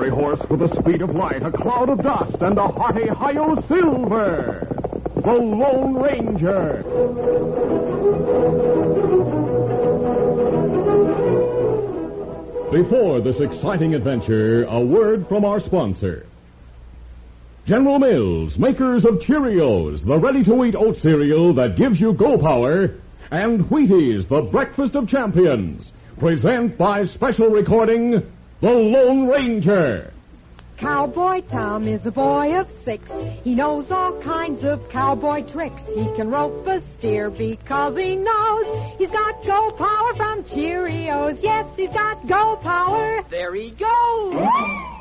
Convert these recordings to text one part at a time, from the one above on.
gray horse with the speed of light, a cloud of dust, and a hearty hi-yo silver. The Lone Ranger. Before this exciting adventure, a word from our sponsor. General Mills, makers of Cheerios, the ready-to-eat oat cereal that gives you go power, and Wheaties, the breakfast of champions, present by special recording, The Lone Ranger. Cowboy Tom is a boy of 6. He knows all kinds of cowboy tricks. He can rope a steer because he knows he's got go power from Cheerios. Yes, he's got go power. There he goes.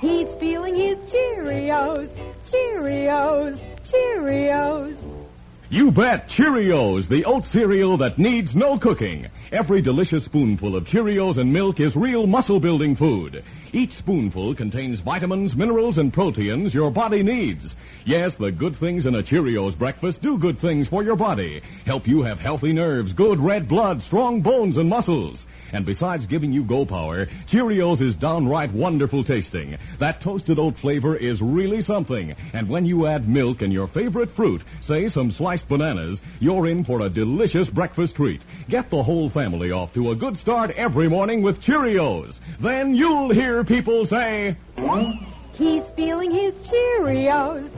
He's feeling his Cheerios. Cheerios, Cheerios. You bet, Cheerios, the oat cereal that needs no cooking. Every delicious spoonful of Cheerios and milk is real muscle-building food. Each spoonful contains vitamins, minerals, and proteins your body needs. Yes, the good things in a Cheerios breakfast do good things for your body. Help you have healthy nerves, good red blood, strong bones, and muscles. And besides giving you go power, Cheerios is downright wonderful tasting. That toasted oat flavor is really something. And when you add milk and your favorite fruit, say some sliced bananas, you're in for a delicious breakfast treat. Get the whole family off to a good start every morning with Cheerios. Then you'll hear people say, he's feeling his Cheerios.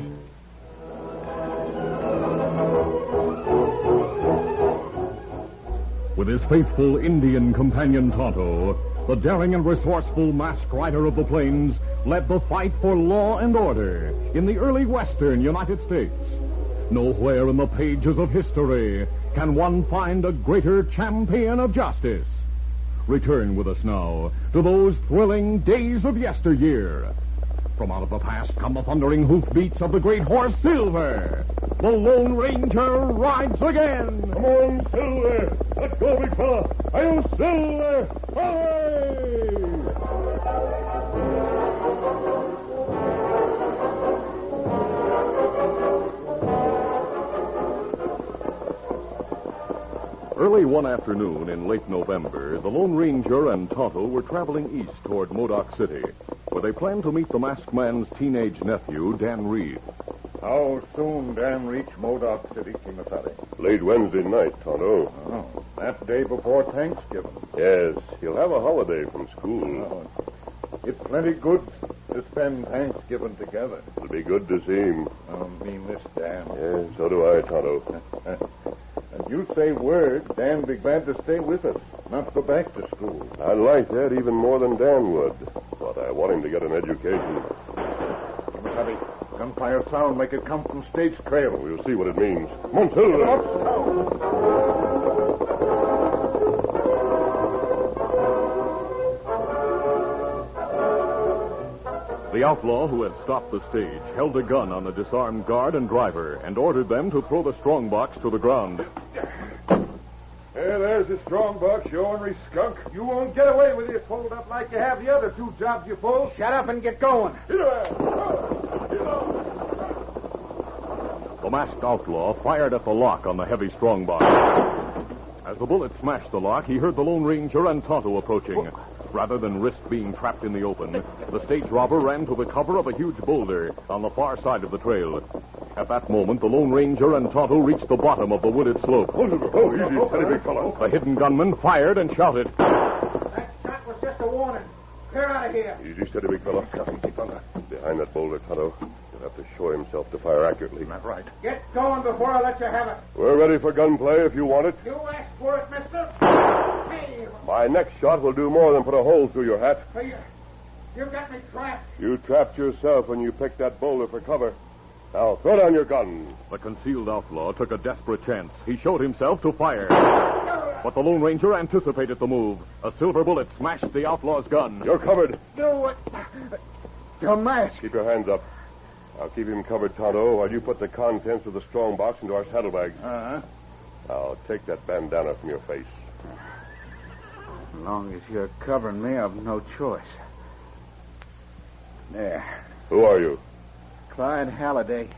With his faithful Indian companion Tonto, the daring and resourceful masked rider of the plains led the fight for law and order in the early western United States. Nowhere in the pages of history can one find a greater champion of justice. Return with us now to those thrilling days of yesteryear. From out of the past come the thundering hoofbeats of the great horse Silver. The Lone Ranger rides again. Come on, Silver. Let's go, big fella. I'll Silver. Hooray! Early one afternoon in late November, the Lone Ranger and Tonto were traveling east toward Modoc City, where they planned to meet the masked man's teenage nephew, Dan Reed. How soon Dan reach Modoc City, Kimasabi? Late Wednesday night, Tonto. Oh, that day before Thanksgiving. Yes, he'll have a holiday from school. Oh, it's plenty good to spend Thanksgiving together. It'll be good to see him. Oh, me miss Dan. Yes, so do I, Tonto. And you say word, Dan be glad to stay with us, not go back to school. I'd like that even more than Dan would, but I want him to get an education. Kimasabi, gunfire sound make it come from State's trail. We'll see what it means. Come on, Silver. The outlaw who had stopped the stage held a gun on the disarmed guard and driver and ordered them to throw the strongbox to the ground. Hey, there's the strongbox, you ornery skunk. You won't get away with this hold up like you have the other two jobs you pulled. Shut up and get going. The masked outlaw fired at the lock on the heavy strongbox. As the bullet smashed the lock, he heard the Lone Ranger and Tonto approaching. Rather than risk being trapped in the open, the stage robber ran to the cover of a huge boulder on the far side of the trail. At that moment, the Lone Ranger and Tonto reached the bottom of the wooded slope. Oh, easy, steady, big fella. The hidden gunman fired and shouted, That shot was just a warning. Clear out of here. Easy, steady, big fella. Behind that boulder, Tonto. He'll have to show himself to fire accurately. That's right. Get going before I let you have it. We're ready for gunplay if you want it. You asked for it, mister. Hey, My next shot will do more than put a hole through your hat. you got me trapped. You trapped yourself when you picked that boulder for cover. Now, throw down your gun. The concealed outlaw took a desperate chance. He showed himself to fire. But the Lone Ranger anticipated the move. A silver bullet smashed the outlaw's gun. You're covered. Do it. Your mask. Keep your hands up. I'll keep him covered, Tonto, while you put the contents of the strongbox into our saddlebags. Uh-huh. Now, take that bandana from your face. As long as you're covering me, I've no choice. There. Who are you? Clyde Halliday.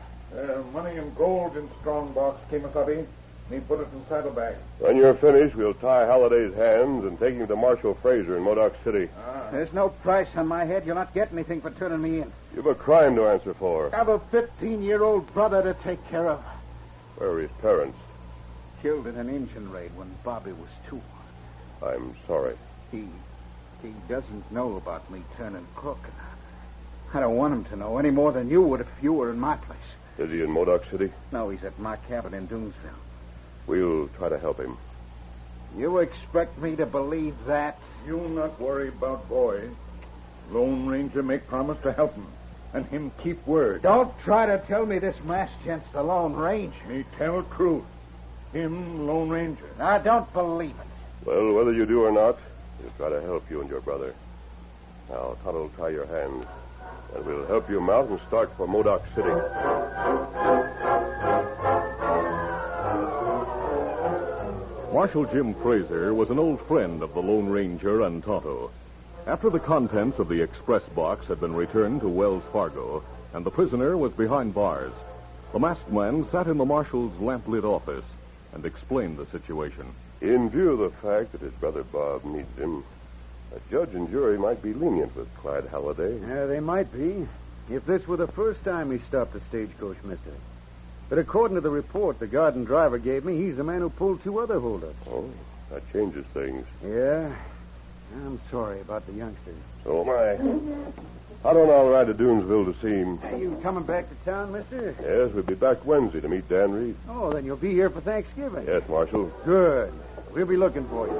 Money and gold in strongbox, Kimasabi. Me put it in saddlebag. When you're finished, we'll tie Halliday's hands and take him to Marshal Fraser in Modoc City. There's no price on my head. You'll not get anything for turning me in. You've a crime to answer for. I have a 15-year-old brother to take care of. Where are his parents? Killed in an engine raid when Bobby was 2. I'm sorry. He doesn't know about me turning cook. I don't want him to know any more than you would if you were in my place. Is he in Modoc City? No, he's at my cabin in Doonesville. We'll try to help him. You expect me to believe that? You not worry about boy. Lone Ranger make promise to help him, and him keep word. Don't try to tell me this masked gent's the Lone Ranger. Me tell truth. Him Lone Ranger. I don't believe it. Well, whether you do or not, we'll try to help you and your brother. Now, Tonto will tie your hands, and we'll help you mount and start for Modoc City. Marshal Jim Fraser was an old friend of the Lone Ranger and Tonto. After the contents of the express box had been returned to Wells Fargo, and the prisoner was behind bars, the masked man sat in the marshal's lamp-lit office and explained the situation. In view of the fact that his brother Bob needs him, a judge and jury might be lenient with Clyde Halliday. Yeah, they might be, if this were the first time he stopped a stagecoach, mister. But according to the report the guard and driver gave me, he's the man who pulled 2 other holdups. Oh, that changes things. Yeah? I'm sorry about the youngster. So am I. How don't I ride to Doonesville to see him? Are you coming back to town, mister? Yes, we'll be back Wednesday to meet Dan Reed. Oh, then you'll be here for Thanksgiving. Yes, Marshal. Good. We'll be looking for you.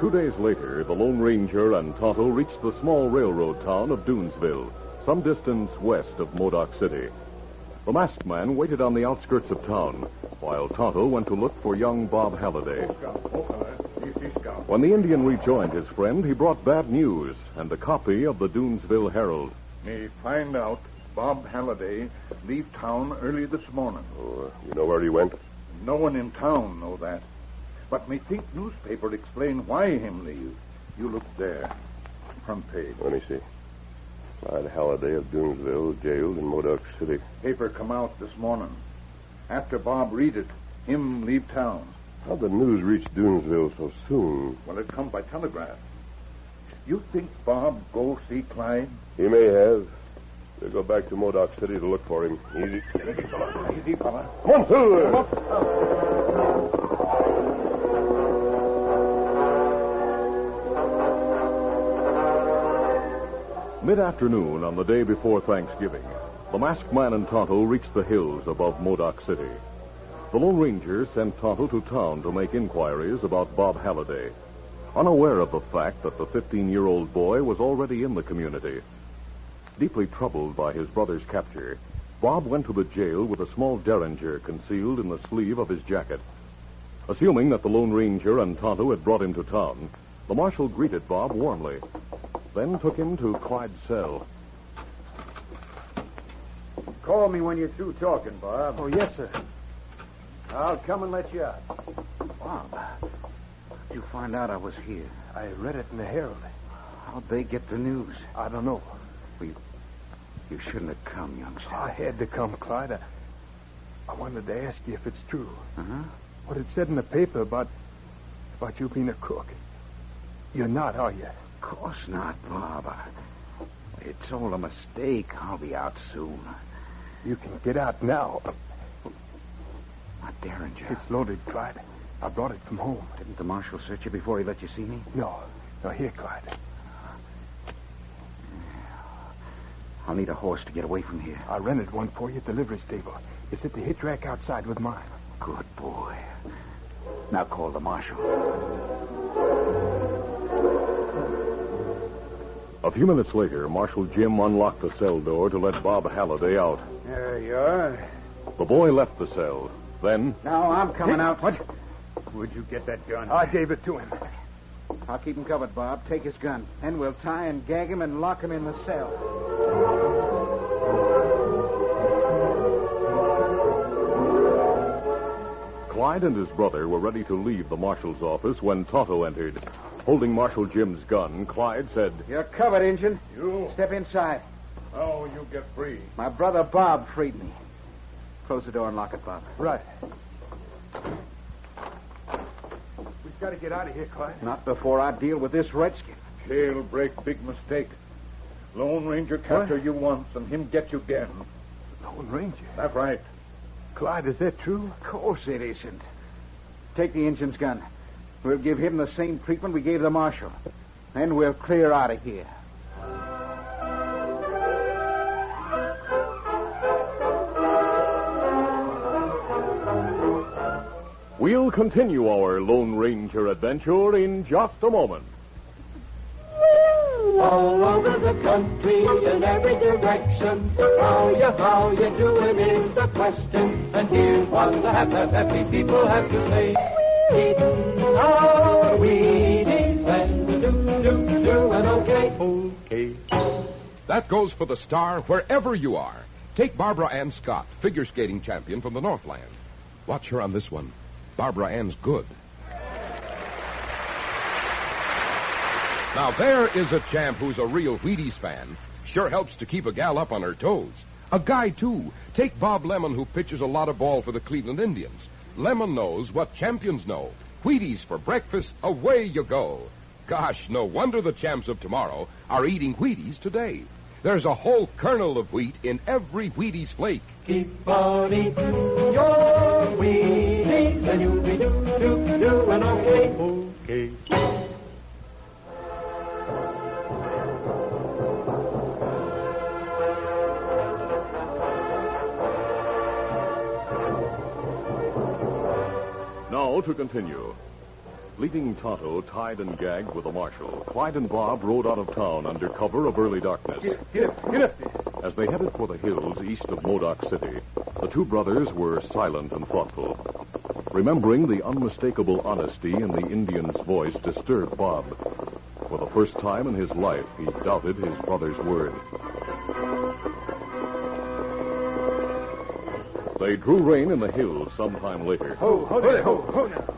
2 days later, the Lone Ranger and Tonto reached the small railroad town of Doonesville, some distance west of Modoc City. The masked man waited on the outskirts of town, while Tonto went to look for young Bob Halliday. When the Indian rejoined his friend, he brought bad news and a copy of the Doonesville Herald. Me find out Bob Halliday leave town early this morning. Oh, you know where he went? No one in town know that. But me think newspaper explain why him leave. You look there. Front page. Let me see. Clyde Halliday of Doonesville, jailed in Modoc City. Paper come out this morning. After Bob read it, him leave town. How'd the news reach Doonesville so soon? Well, it come by telegraph. You think Bob go see Clyde? He may have. We'll go back to Modoc City to look for him. Easy. Easy, fella. Come on, Silver! Mid-afternoon on the day before Thanksgiving, the masked man and Tonto reached the hills above Modoc City. The Lone Ranger sent Tonto to town to make inquiries about Bob Halliday, unaware of the fact that the 15-year-old boy was already in the community. Deeply troubled by his brother's capture, Bob went to the jail with a small derringer concealed in the sleeve of his jacket. Assuming that the Lone Ranger and Tonto had brought him to town, the marshal greeted Bob warmly, then took him to Clyde's cell. Call me when you're through talking, Bob. Oh, yes, sir. I'll come and let you out. Bob, how'd you find out I was here? I read it in the Herald. How'd they get the news? I don't know. You shouldn't have come, youngster. I had to come, Clyde. I wanted to ask you if it's true. Uh-huh. What it said in the paper about you being a cook. You're not, are you? Of course not, Bob. It's all a mistake. I'll be out soon. You can get out now. My derringer. It's loaded, Clyde. I brought it from home. Didn't the marshal search you before he let you see me? No, here, Clyde. I'll need a horse to get away from here. I rented one for you at the livery stable. It's at the hitch rack outside with mine. Good boy. Now call the marshal. A few minutes later, Marshal Jim unlocked the cell door to let Bob Halliday out. There you are. The boy left the cell. Then, Now I'm coming out. What? Where'd you get that gun? I gave it to him. I'll keep him covered, Bob. Take his gun. Then we'll tie and gag him and lock him in the cell. Clyde and his brother were ready to leave the marshal's office when Tonto entered. Holding Marshal Jim's gun, Clyde said, You're covered, Injun. You. Step inside. Oh, you get free. My brother Bob freed me. Close the door and lock it, Bob. Right. We've got to get out of here, Clyde. Not before I deal with this redskin. Jailbreak, big mistake. Lone Ranger capture you once and him get you again. Lone Ranger? That's right. Clyde, is that true? Of course it isn't. Take the engine's gun. We'll give him the same treatment we gave the marshal. Then we'll clear out of here. We'll continue our Lone Ranger adventure in just a moment. All over the country, in every direction, how you doing is the question. And here's what the happy people have to say. Eating our Wheaties and doing okay. That goes for the star wherever you are. Take Barbara Ann Scott, figure skating champion from the Northland. Watch her on this one. Barbara Ann's good. Now, there is a champ who's a real Wheaties fan. Sure helps to keep a gal up on her toes. A guy, too. Take Bob Lemon, who pitches a lot of ball for the Cleveland Indians. Lemon knows what champions know. Wheaties for breakfast, away you go. Gosh, no wonder the champs of tomorrow are eating Wheaties today. There's a whole kernel of wheat in every Wheaties flake. Keep on eating your Wheaties and you'll be doing okay. Now to continue. Leaving Tonto tied and gagged with the marshal, Clyde and Bob rode out of town under cover of early darkness. Get up. As they headed for the hills east of Modoc City, the two brothers were silent and thoughtful. Remembering the unmistakable honesty in the Indian's voice disturbed Bob. For the first time in his life, he doubted his brother's word. They drew rein in the hills sometime later. Ho now.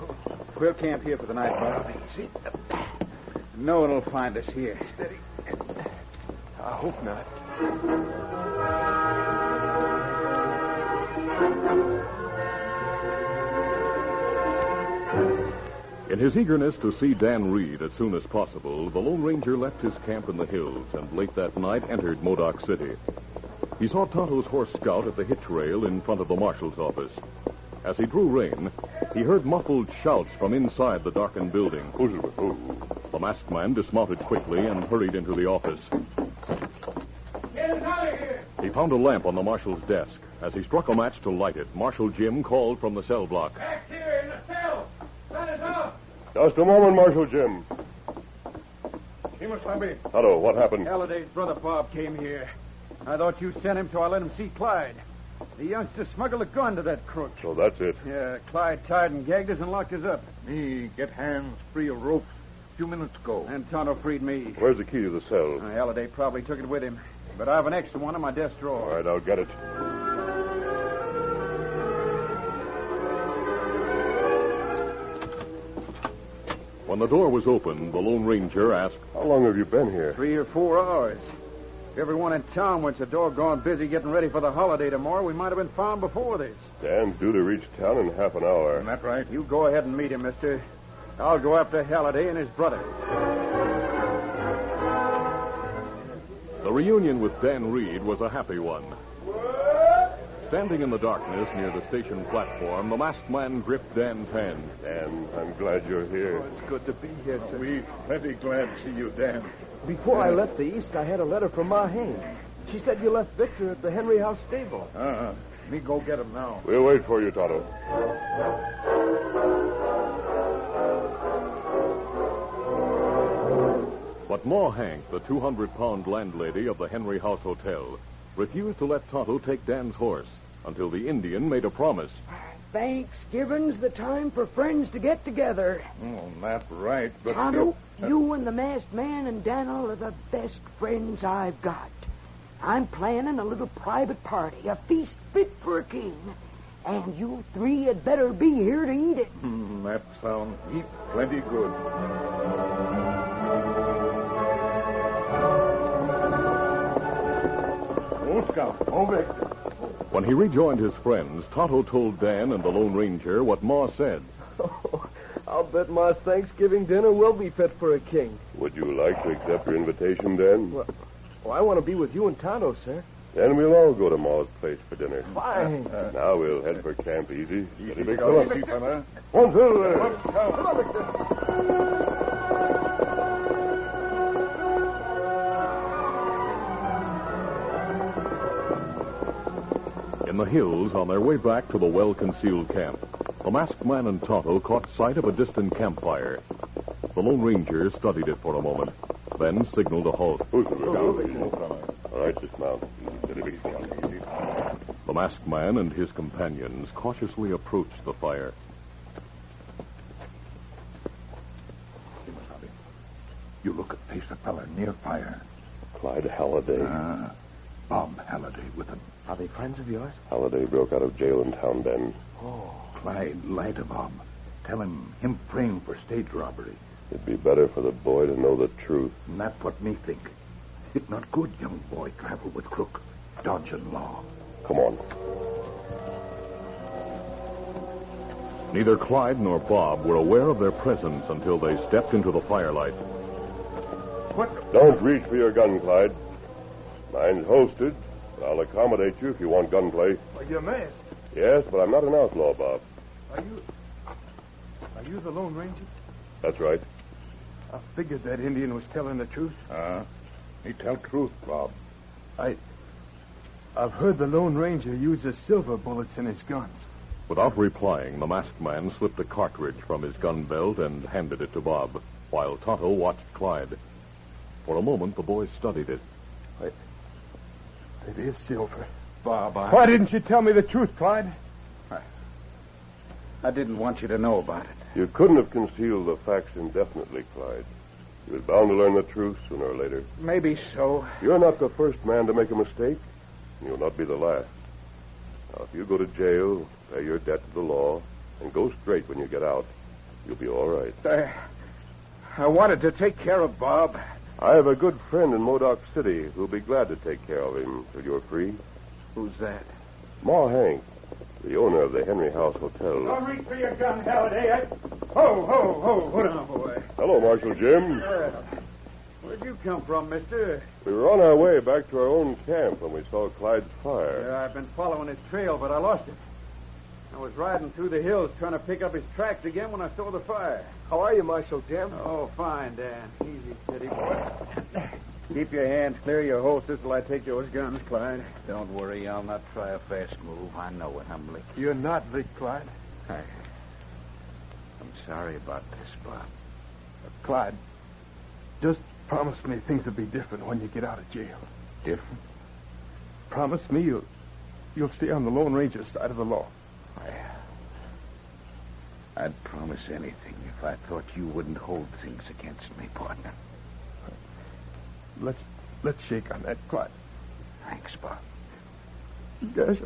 We'll camp here for the night, Bob. Easy. No one will find us here. Steady. I hope not. In his eagerness to see Dan Reed as soon as possible, the Lone Ranger left his camp in the hills and late that night entered Modoc City. He saw Tonto's horse Scout at the hitch rail in front of the marshal's office. As he drew rein, he heard muffled shouts from inside the darkened building. The masked man dismounted quickly and hurried into the office. Get us out of here! He found a lamp on the marshal's desk. As he struck a match to light it, Marshal Jim called from the cell block. Back here in the cell! Let us out! Just a moment, Marshal Jim. Kimasabi. Tonto, what happened? Halliday's brother Bob came here. I thought you sent him, so I let him see Clyde. The youngster smuggled a gun to that crook. So that's it. Yeah, Clyde tied and gagged us and locked us up. Me get hands free of ropes a few minutes ago. And Tonto freed me. Where's the key to the cell? Halliday probably took it with him. But I have an extra one in my desk drawer. All right, I'll get it. When the door was opened, the Lone Ranger asked, How long have you been here? 3 or 4 hours. If everyone in town was so doggone busy getting ready for the holiday tomorrow, we might have been found before this. Dan's due to reach town in half an hour. Isn't that right? You go ahead and meet him, mister. I'll go after Halliday and his brother. The reunion with Dan Reed was a happy one. Standing in the darkness near the station platform, the masked man gripped Dan's hand. Dan, I'm glad you're here. It's good to be here, sir. We plenty glad to see you, Dan. Before I left the East, I had a letter from Ma Haines. She said you left Victor at the Henry House stable. Me go get him now. We'll wait for you, Tonto. But Ma Hank, the 200-pound landlady of the Henry House Hotel, refused to let Tonto take Dan's horse until the Indian made a promise. Thanksgiving's the time for friends to get together. Oh, that's right, but... Tonto, you and the masked man and Daniel are the best friends I've got. I'm planning a little private party, a feast fit for a king. And you 3 had better be here to eat it. That sounds plenty good. Scout. Move it. When he rejoined his friends, Tonto told Dan and the Lone Ranger what Ma said. I'll bet Ma's Thanksgiving dinner will be fit for a king. Would you like to accept your invitation, Dan? Well, I want to be with you and Tonto, sir. Then we'll all go to Ma's place for dinner. Fine. Now we'll head for camp easy. Easy, big fella. One, two, In the hills, on their way back to the well-concealed camp, the masked man and Tonto caught sight of a distant campfire. The Lone Ranger studied it for a moment, then signaled a halt. All right, dismount. The masked man and his companions cautiously approached the fire. You look at face a fella near fire. Clyde Halliday. Bob Halliday with him. Are they friends of yours? Halliday broke out of jail in town then. Oh, Clyde, lie to Bob. Tell him framed for stage robbery. It'd be better for the boy to know the truth. And that's what me think. It not good young boy travel with crook, dodging law. Come on. Neither Clyde nor Bob were aware of their presence until they stepped into the firelight. What? Don't reach for your gun, Clyde. Mine's holstered. I'll accommodate you if you want gunplay. Well, you're masked. Yes, but I'm not an outlaw, Bob. Are you the Lone Ranger? That's right. I figured that Indian was telling the truth. He tell truth, Bob. I've heard the Lone Ranger uses silver bullets in his guns. Without replying, the masked man slipped a cartridge from his gun belt and handed it to Bob, while Tonto watched Clyde. For a moment, the boy studied it. It is silver. Bob, Why didn't you tell me the truth, Clyde? I didn't want you to know about it. You couldn't have concealed the facts indefinitely, Clyde. You was bound to learn the truth sooner or later. Maybe so. You're not the first man to make a mistake, and you'll not be the last. Now, if you go to jail, pay your debt to the law, and go straight when you get out, you'll be all right. I wanted to take care of Bob. I have a good friend in Modoc City who'll be glad to take care of him till you're free. Who's that? Ma Hank, the owner of the Henry House Hotel. Don't reach for your gun, Halliday. Ho. Hold on, boy. Hello, Marshal Jim. Where'd you come from, mister? We were on our way back to our own camp when we saw Clyde's fire. Yeah, I've been following his trail, but I lost it. I was riding through the hills trying to pick up his tracks again when I saw the fire. How are you, Marshal Jim? Oh, fine, Dan. Easy, steady, boy. Keep your hands clear of your holsters till I take those guns, Clyde. Don't worry, I'll not try a fast move. I know it. I'm licked. You're not licked, Clyde. I'm sorry about this, Bob. Clyde, just promise me things will be different when you get out of jail. Different? Promise me you'll stay on the Lone Ranger's side of the law. I'd promise anything if I thought you wouldn't hold things against me, partner. Let's shake on that, Clyde. Thanks, Bob. Gosh,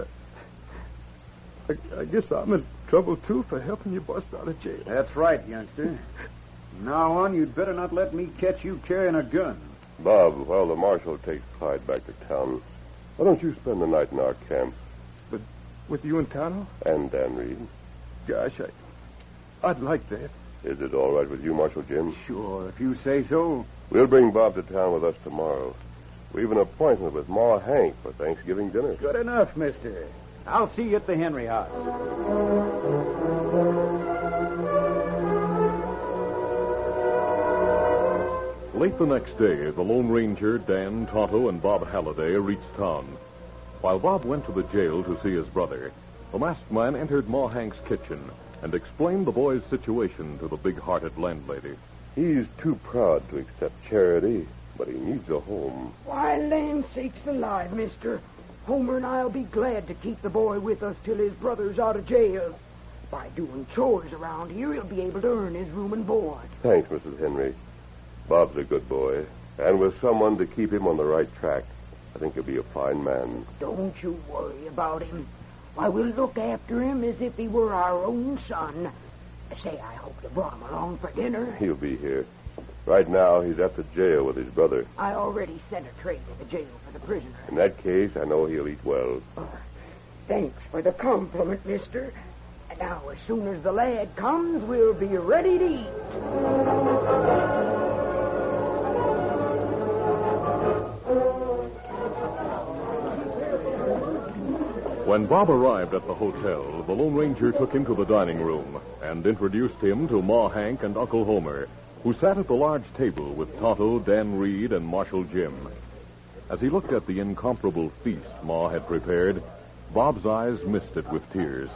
I guess I'm in trouble, too, for helping you bust out of jail. That's right, youngster. From now on, you'd better not let me catch you carrying a gun. Bob, while the marshal takes Clyde back to town, why don't you spend the night in our camp? But with you and Tonto? And Dan Reed. Gosh, I'd like that. Is it all right with you, Marshal Jim? Sure, if you say so. We'll bring Bob to town with us tomorrow. We've an appointment with Ma Hank for Thanksgiving dinner. Good enough, mister. I'll see you at the Henry House. Late the next day, the Lone Ranger, Dan, Tonto, and Bob Halliday reached town. While Bob went to the jail to see his brother, the masked man entered Ma Hank's kitchen and explained the boy's situation to the big-hearted landlady. He's too proud to accept charity, but he needs a home. Why, land sakes alive, mister. Homer and I'll be glad to keep the boy with us till his brother's out of jail. By doing chores around here, he'll be able to earn his room and board. Thanks, Mrs. Henry. Bob's a good boy, and with someone to keep him on the right track, I think he'll be a fine man. Don't you worry about him. Why, we'll look after him as if he were our own son. Say, I hope you brought him along for dinner. He'll be here. Right now, he's at the jail with his brother. I already sent a train to the jail for the prisoner. In that case, I know he'll eat well. Thanks for the compliment, mister. And now, as soon as the lad comes, we'll be ready to eat. When Bob arrived at the hotel, the Lone Ranger took him to the dining room and introduced him to Ma Hank and Uncle Homer, who sat at the large table with Tonto, Dan Reed, and Marshal Jim. As he looked at the incomparable feast Ma had prepared, Bob's eyes misted with tears.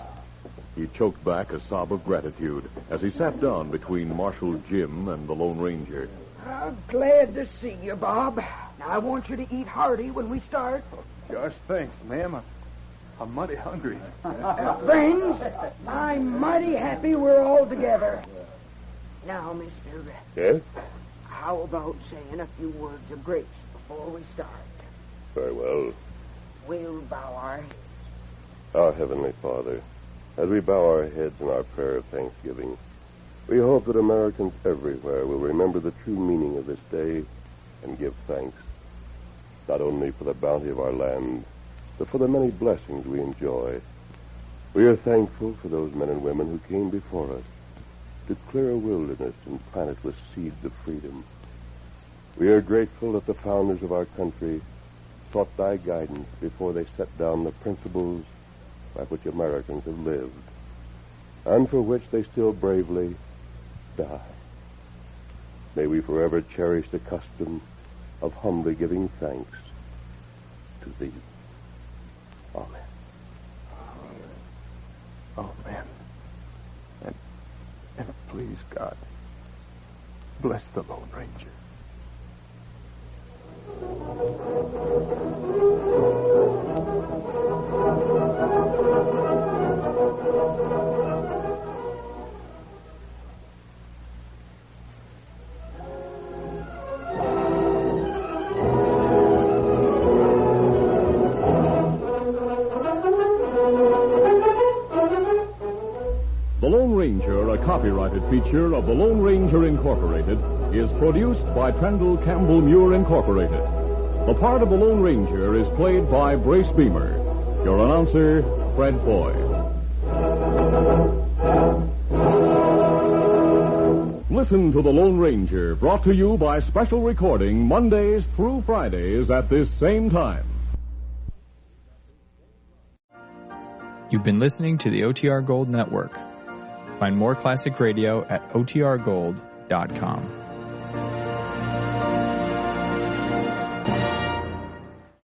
He choked back a sob of gratitude as he sat down between Marshal Jim and the Lone Ranger. I'm glad to see you, Bob. Now, I want you to eat hearty when we start. Gosh, thanks, ma'am. I'm mighty hungry. Friends, I'm mighty happy we're all together. Now, mister, Yes? how about saying a few words of grace before we start? Very well. We'll bow our heads. Our Heavenly Father, as we bow our heads in our prayer of thanksgiving, we hope that Americans everywhere will remember the true meaning of this day and give thanks, not only for the bounty of our land, but for the many blessings we enjoy. We are thankful for those men and women who came before us to clear a wilderness and plant it with seeds of freedom. We are grateful that the founders of our country sought thy guidance before they set down the principles by which Americans have lived, and for which they still bravely die. May we forever cherish the custom of humbly giving thanks to thee. Amen. Amen. And please, God, bless the Lone Ranger. The Lone Ranger, a copyrighted feature of the Lone Ranger Incorporated, is produced by Trendle Campbell Muir Incorporated. The part of the Lone Ranger is played by Brace Beamer. Your announcer, Fred Foy. Listen to the Lone Ranger, brought to you by special recording Mondays through Fridays at this same time. You've been listening to the OTR Gold Network. Find more classic radio at otrgold.com.